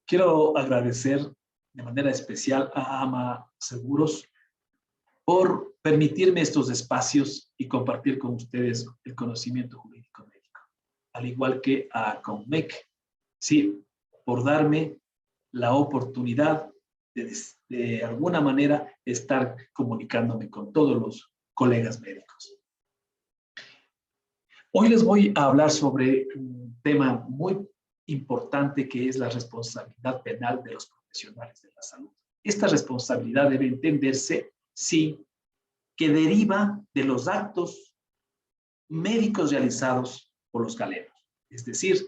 Quiero agradecer de manera especial a AMA Seguros por permitirme estos espacios y compartir con ustedes el conocimiento jurídico médico, al igual que a CONMEC, sí, por darme la oportunidad de alguna manera estar comunicándome con todos los colegas médicos. Hoy les voy a hablar sobre un tema muy importante que es la responsabilidad penal de los profesionales de la salud. Esta responsabilidad debe entenderse, sí, que deriva de los actos médicos realizados por los galenos. Es decir,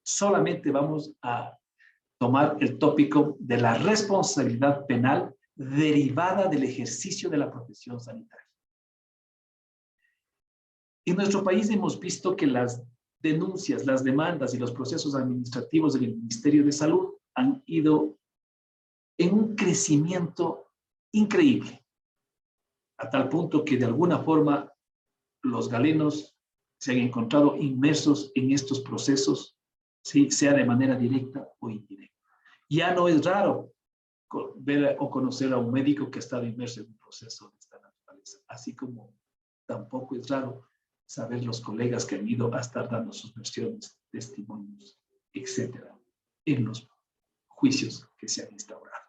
solamente vamos a tomar el tópico de la responsabilidad penal derivada del ejercicio de la profesión sanitaria. En nuestro país hemos visto que las denuncias, las demandas y los procesos administrativos del Ministerio de Salud han ido en un crecimiento increíble, a tal punto que de alguna forma los galenos se han encontrado inmersos en estos procesos, ¿sí? Sea de manera directa o indirecta. Ya no es raro ver o conocer a un médico que ha estado inmerso en un proceso de esta naturaleza, así como tampoco es raro saber los colegas que han ido a estar dando sus versiones, testimonios, etcétera, en los juicios que se han instaurado.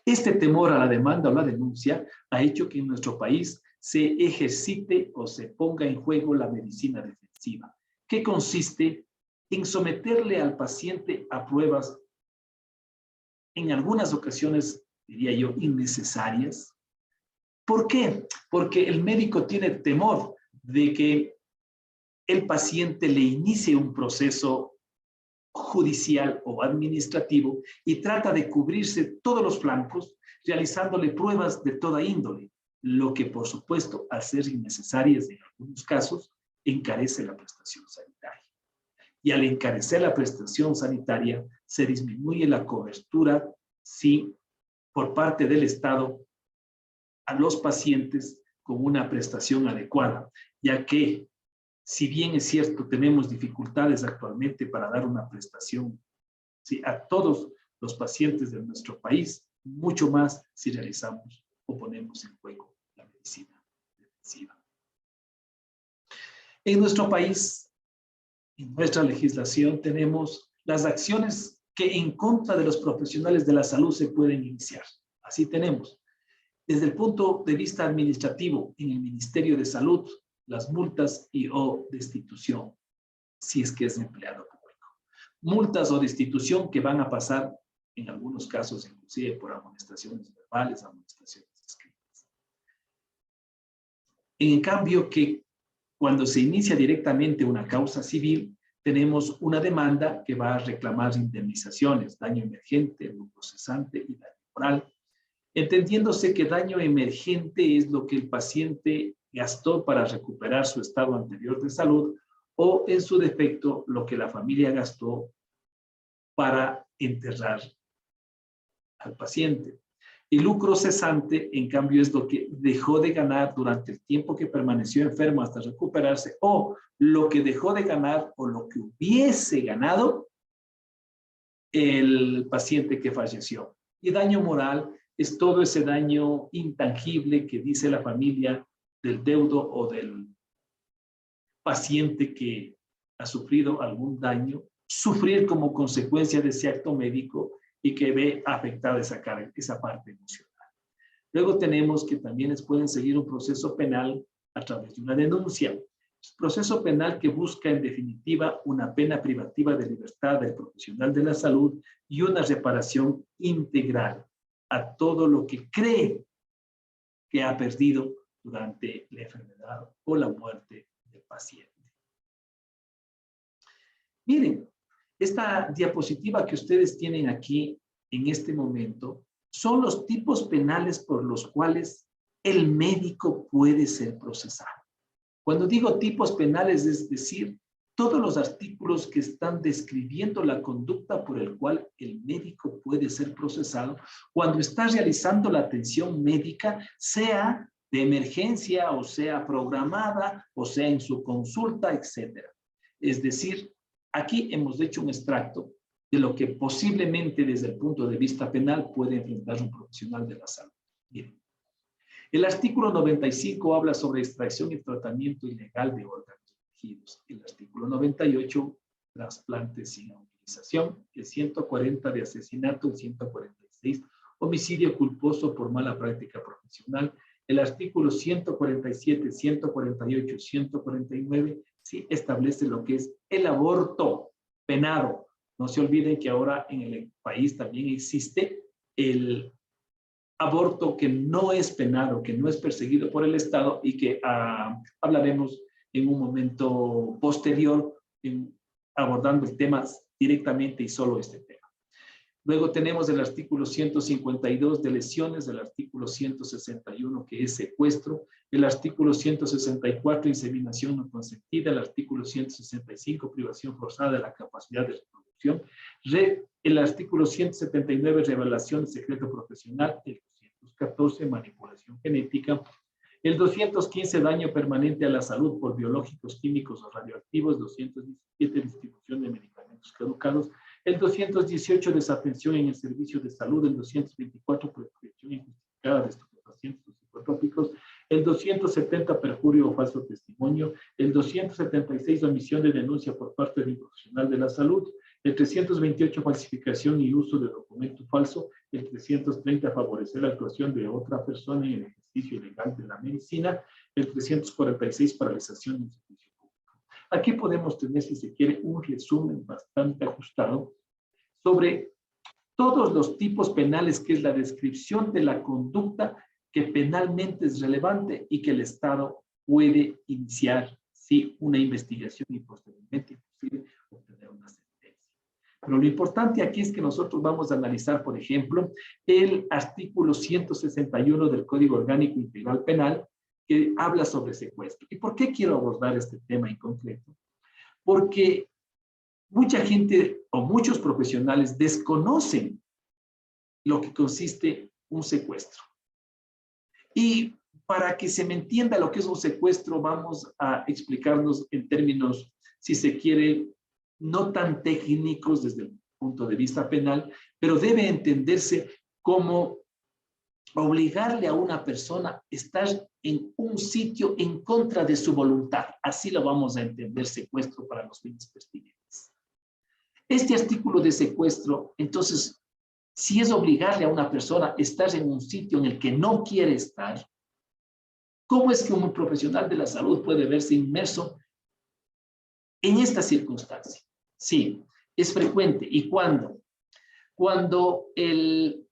Este temor a la demanda o la denuncia ha hecho que en nuestro país se ejercite o se ponga en juego la medicina defensiva, que consiste en someterle al paciente a pruebas, en algunas ocasiones, diría yo, innecesarias. ¿Por qué? Porque el médico tiene temor de que el paciente le inicie un proceso judicial o administrativo y trata de cubrirse todos los flancos realizándole pruebas de toda índole, lo que por supuesto, al ser innecesarias en algunos casos, encarece la prestación sanitaria. Y al encarecer la prestación sanitaria, se disminuye la cobertura, sí, por parte del Estado a los pacientes con una prestación adecuada, ya que, si bien es cierto, tenemos dificultades actualmente para dar una prestación, ¿sí?, a todos los pacientes de nuestro país, mucho más si realizamos o ponemos en juego la medicina defensiva. En nuestro país, en nuestra legislación, tenemos las acciones que en contra de los profesionales de la salud se pueden iniciar. Así tenemos, desde el punto de vista administrativo, en el Ministerio de Salud, las multas y o destitución, si es que es empleado público. Multas o destitución que van a pasar, en algunos casos, inclusive por amonestaciones verbales, amonestaciones escritas. En cambio, que cuando se inicia directamente una causa civil, tenemos una demanda que va a reclamar indemnizaciones, daño emergente, lucro cesante y daño moral, entendiéndose que daño emergente es lo que el paciente gastó para recuperar su estado anterior de salud o, en su defecto, lo que la familia gastó para enterrar al paciente. Y lucro cesante, en cambio, es lo que dejó de ganar durante el tiempo que permaneció enfermo hasta recuperarse, o lo que dejó de ganar o lo que hubiese ganado el paciente que falleció. Y daño moral es todo ese daño intangible que dice la familia del deudo o del paciente que ha sufrido algún daño, sufrir como consecuencia de ese acto médico y que ve afectada esa parte emocional. Luego tenemos que también les pueden seguir un proceso penal a través de una denuncia. Proceso penal que busca en definitiva una pena privativa de libertad del profesional de la salud y una reparación integral a todo lo que cree que ha perdido durante la enfermedad o la muerte del paciente. Miren, esta diapositiva que ustedes tienen aquí en este momento son los tipos penales por los cuales el médico puede ser procesado. Cuando digo tipos penales, es decir, todos los artículos que están describiendo la conducta por el cual el médico puede ser procesado cuando está realizando la atención médica, sea de emergencia o sea programada o sea en su consulta, etc. Es decir, aquí hemos hecho un extracto de lo que posiblemente desde el punto de vista penal puede enfrentar un profesional de la salud. Miren, el artículo 95 habla sobre extracción y tratamiento ilegal de órganos y tejidos. El artículo 98, trasplantes sin autorización. El 140 de asesinato. El 146, homicidio culposo por mala práctica profesional. El artículo 147, 148, 149, sí establece lo que es el aborto penado. No se olviden que ahora en el país también existe el aborto que no es penado, que no es perseguido por el Estado y que hablaremos en un momento posterior abordando el tema directamente y solo este tema. Luego tenemos el artículo 152 de lesiones, el artículo 161 que es secuestro, el artículo 164 inseminación no consentida, el artículo 165 privación forzada de la capacidad de reproducción, el artículo 179 revelación de secreto profesional, el 214 manipulación genética, el 215 daño permanente a la salud por biológicos, químicos o radioactivos, 217 distribución de medicamentos caducados, el 218 desatención en el servicio de salud, el 224 prescripción injustificada de estupefacientes o psicotrópicos, el 270 perjurio o falso testimonio, el 276 omisión de denuncia por parte del profesional de la salud, el 328 falsificación y uso de documento falso, el 330 favorecer la actuación de otra persona en el ejercicio ilegal de la medicina, el 346 paralización del servicio público. Aquí podemos tener, si se quiere, un resumen bastante ajustado sobre todos los tipos penales, que es la descripción de la conducta que penalmente es relevante y que el Estado puede iniciar, sí, una investigación y posteriormente inclusive obtener una sentencia. Pero lo importante aquí es que nosotros vamos a analizar, por ejemplo, el artículo 161 del Código Orgánico Integral Penal, que habla sobre secuestro. ¿Y por qué quiero abordar este tema en concreto? Porque mucha gente o muchos profesionales desconocen lo que consiste un secuestro. Y para que se me entienda lo que es un secuestro, vamos a explicarnos en términos, si se quiere, no tan técnicos desde el punto de vista penal, pero debe entenderse como obligarle a una persona a estar en un sitio en contra de su voluntad. Así lo vamos a entender secuestro para los fines pertinentes. Este artículo de secuestro, entonces, si es obligarle a una persona a estar en un sitio en el que no quiere estar, ¿cómo es que un profesional de la salud puede verse inmerso en esta circunstancia? Sí, es frecuente. ¿Y cuándo? Cuando el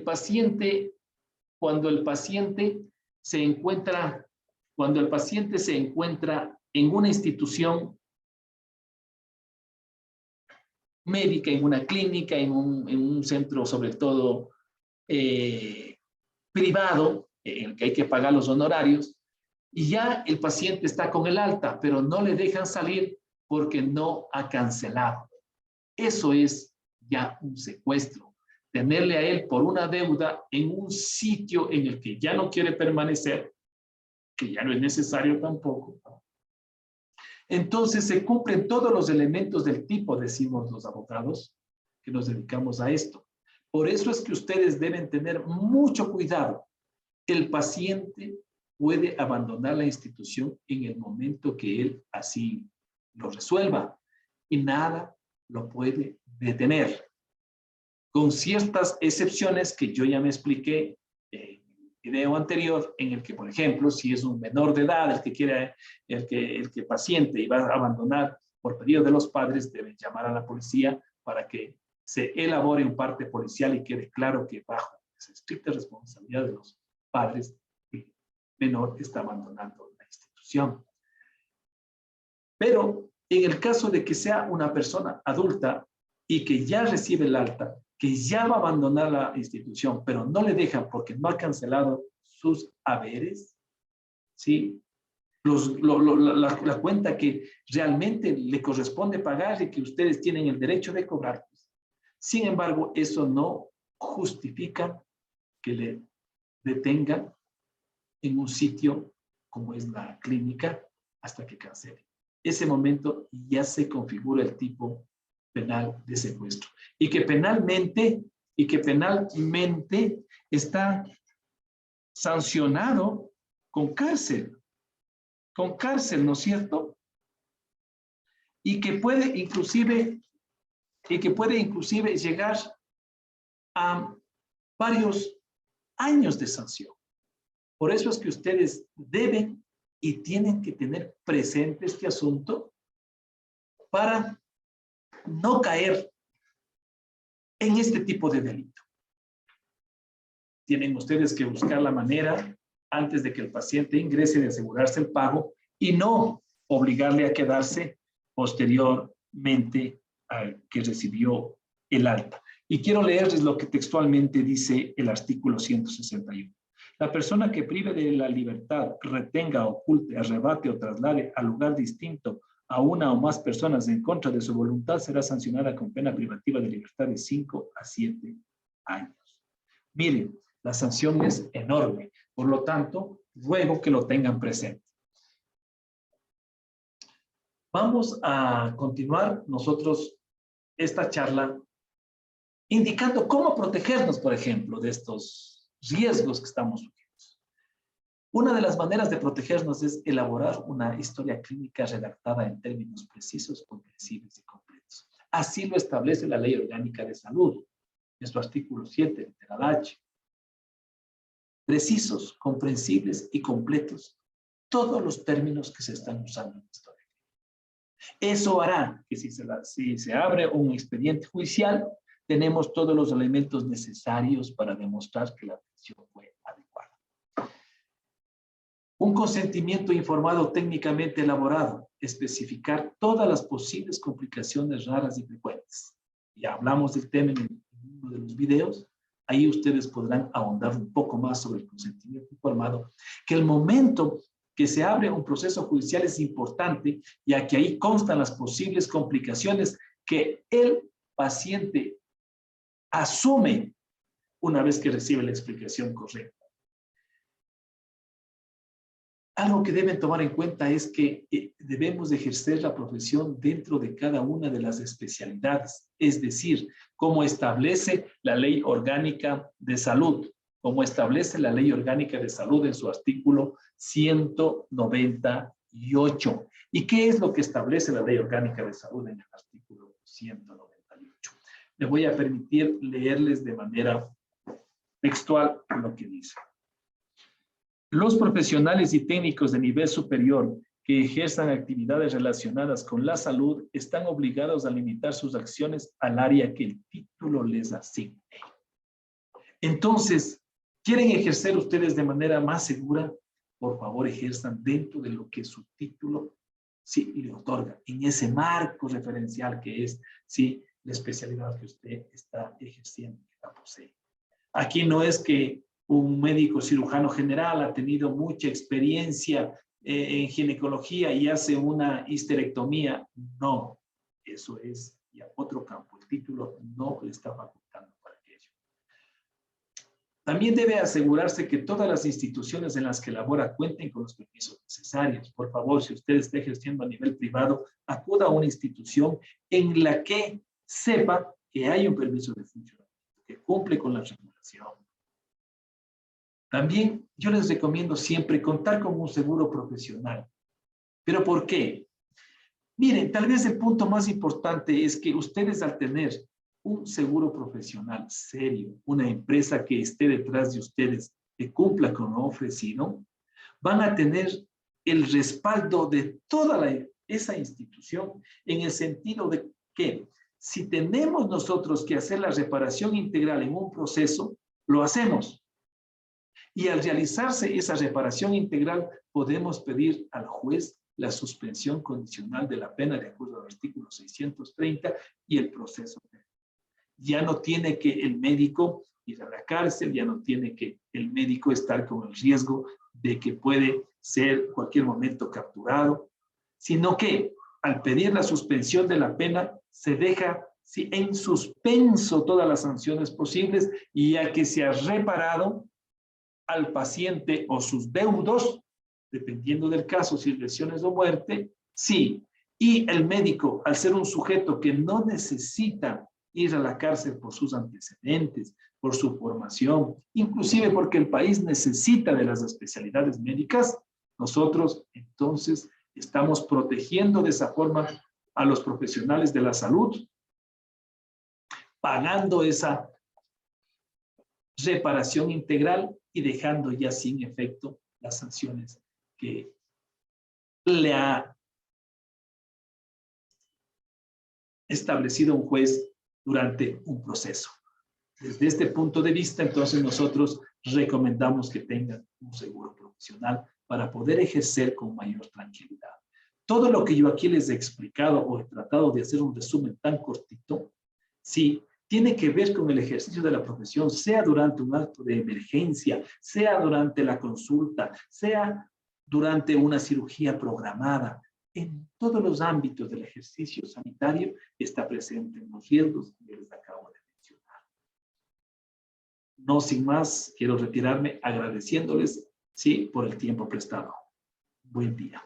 paciente se encuentra en una institución médica, en una clínica, en un centro sobre todo privado, en el que hay que pagar los honorarios, y ya el paciente está con el alta, pero no le dejan salir porque no ha cancelado. Eso es ya un secuestro. Tenerle a él por una deuda en un sitio en el que ya no quiere permanecer, que ya no es necesario tampoco. Entonces se cumplen todos los elementos del tipo, decimos los abogados, que nos dedicamos a esto. Por eso es que ustedes deben tener mucho cuidado. El paciente puede abandonar la institución en el momento que él así lo resuelva y nada lo puede detener. Con ciertas excepciones que yo ya me expliqué en el video anterior, en el que, por ejemplo, si es un menor de edad el que paciente y va a abandonar por pedido de los padres, deben llamar a la policía para que se elabore un parte policial y quede claro que bajo esa estricta responsabilidad de los padres, el menor está abandonando la institución. Pero en el caso de que sea una persona adulta y que ya recibe el alta, que ya va a abandonar la institución, pero no le dejan porque no ha cancelado sus haberes, ¿sí? La cuenta que realmente le corresponde pagar y que ustedes tienen el derecho de cobrar. Sin embargo, eso no justifica que le detengan en un sitio como es la clínica hasta que cancele. Ese momento ya se configura el tipo penal de secuestro. Y que penalmente está sancionado con cárcel, ¿no es cierto? Y que puede inclusive llegar a varios años de sanción. Por eso es que ustedes deben y tienen que tener presente este asunto para no caer en este tipo de delito. Tienen ustedes que buscar la manera, antes de que el paciente ingrese, de asegurarse el pago y no obligarle a quedarse posteriormente al que recibió el alta. Y quiero leerles lo que textualmente dice el artículo 161. La persona que prive de la libertad, retenga, oculte, arrebate o traslade a lugar distinto a una o más personas en contra de su voluntad será sancionada con pena privativa de libertad de 5 a 7 años. Miren, la sanción es enorme. Por lo tanto, ruego que lo tengan presente. Vamos a continuar nosotros esta charla indicando cómo protegernos, por ejemplo, de estos riesgos que estamos sujetos. Una de las maneras de protegernos es elaborar una historia clínica redactada en términos precisos, comprensibles y completos. Así lo establece la Ley Orgánica de Salud, en su artículo 7, literal H. Precisos, comprensibles y completos todos los términos que se están usando en la historia. Eso hará que si se abre un expediente judicial, tenemos todos los elementos necesarios para demostrar que la atención fue adecuada. Un consentimiento informado técnicamente elaborado, especificar todas las posibles complicaciones raras y frecuentes. Ya hablamos del tema en uno de los videos. Ahí ustedes podrán ahondar un poco más sobre el consentimiento informado, que el momento que se abre un proceso judicial es importante, ya que ahí constan las posibles complicaciones que el paciente asume una vez que recibe la explicación correcta. Algo que deben tomar en cuenta es que debemos ejercer la profesión dentro de cada una de las especialidades, es decir, como establece la Ley Orgánica de Salud, como establece la Ley Orgánica de Salud en su artículo 198. ¿Y qué es lo que establece la Ley Orgánica de Salud en el artículo 198? Me voy a permitir leerles de manera textual lo que dice. Los profesionales y técnicos de nivel superior que ejerzan actividades relacionadas con la salud están obligados a limitar sus acciones al área que el título les asigne. Entonces, ¿quieren ejercer ustedes de manera más segura? Por favor, ejerzan dentro de lo que su título sí le otorga, en ese marco referencial que es sí, la especialidad que usted está ejerciendo, que la posee. Aquí no es que un médico cirujano general ha tenido mucha experiencia en ginecología y hace una histerectomía. No, eso es ya otro campo. El título no le está facultando para ello. También debe asegurarse que todas las instituciones en las que labora cuenten con los permisos necesarios. Por favor, si usted está ejerciendo a nivel privado, acuda a una institución en la que sepa que hay un permiso de funcionamiento, que cumple con la regulación. También yo les recomiendo siempre contar con un seguro profesional. ¿Pero por qué? Miren, tal vez el punto más importante es que ustedes al tener un seguro profesional serio, una empresa que esté detrás de ustedes, que cumpla con lo ofrecido, van a tener el respaldo de toda esa institución en el sentido de que si tenemos nosotros que hacer la reparación integral en un proceso, lo hacemos. Y al realizarse esa reparación integral, podemos pedir al juez la suspensión condicional de la pena de acuerdo al artículo 630 y el proceso. Ya no tiene que el médico ir a la cárcel, ya no tiene que el médico estar con el riesgo de que puede ser cualquier momento capturado, sino que al pedir la suspensión de la pena se deja en suspenso todas las sanciones posibles y ya que se ha reparado al paciente o sus deudos, dependiendo del caso, si lesiones o muerte, sí, Y el médico, al ser un sujeto que no necesita ir a la cárcel por sus antecedentes, por su formación, inclusive porque el país necesita de las especialidades médicas, nosotros entonces estamos protegiendo de esa forma a los profesionales de la salud, pagando esa reparación integral y dejando ya sin efecto las sanciones que le ha establecido un juez durante un proceso. Desde este punto de vista, entonces nosotros recomendamos que tengan un seguro profesional para poder ejercer con mayor tranquilidad. Todo lo que yo aquí les he explicado o he tratado de hacer un resumen tan cortito, sí, tiene que ver con el ejercicio de la profesión, sea durante un acto de emergencia, sea durante la consulta, sea durante una cirugía programada. En todos los ámbitos del ejercicio sanitario está presente en los riesgos que les acabo de mencionar. No sin más, quiero retirarme agradeciéndoles, sí, por el tiempo prestado. Buen día.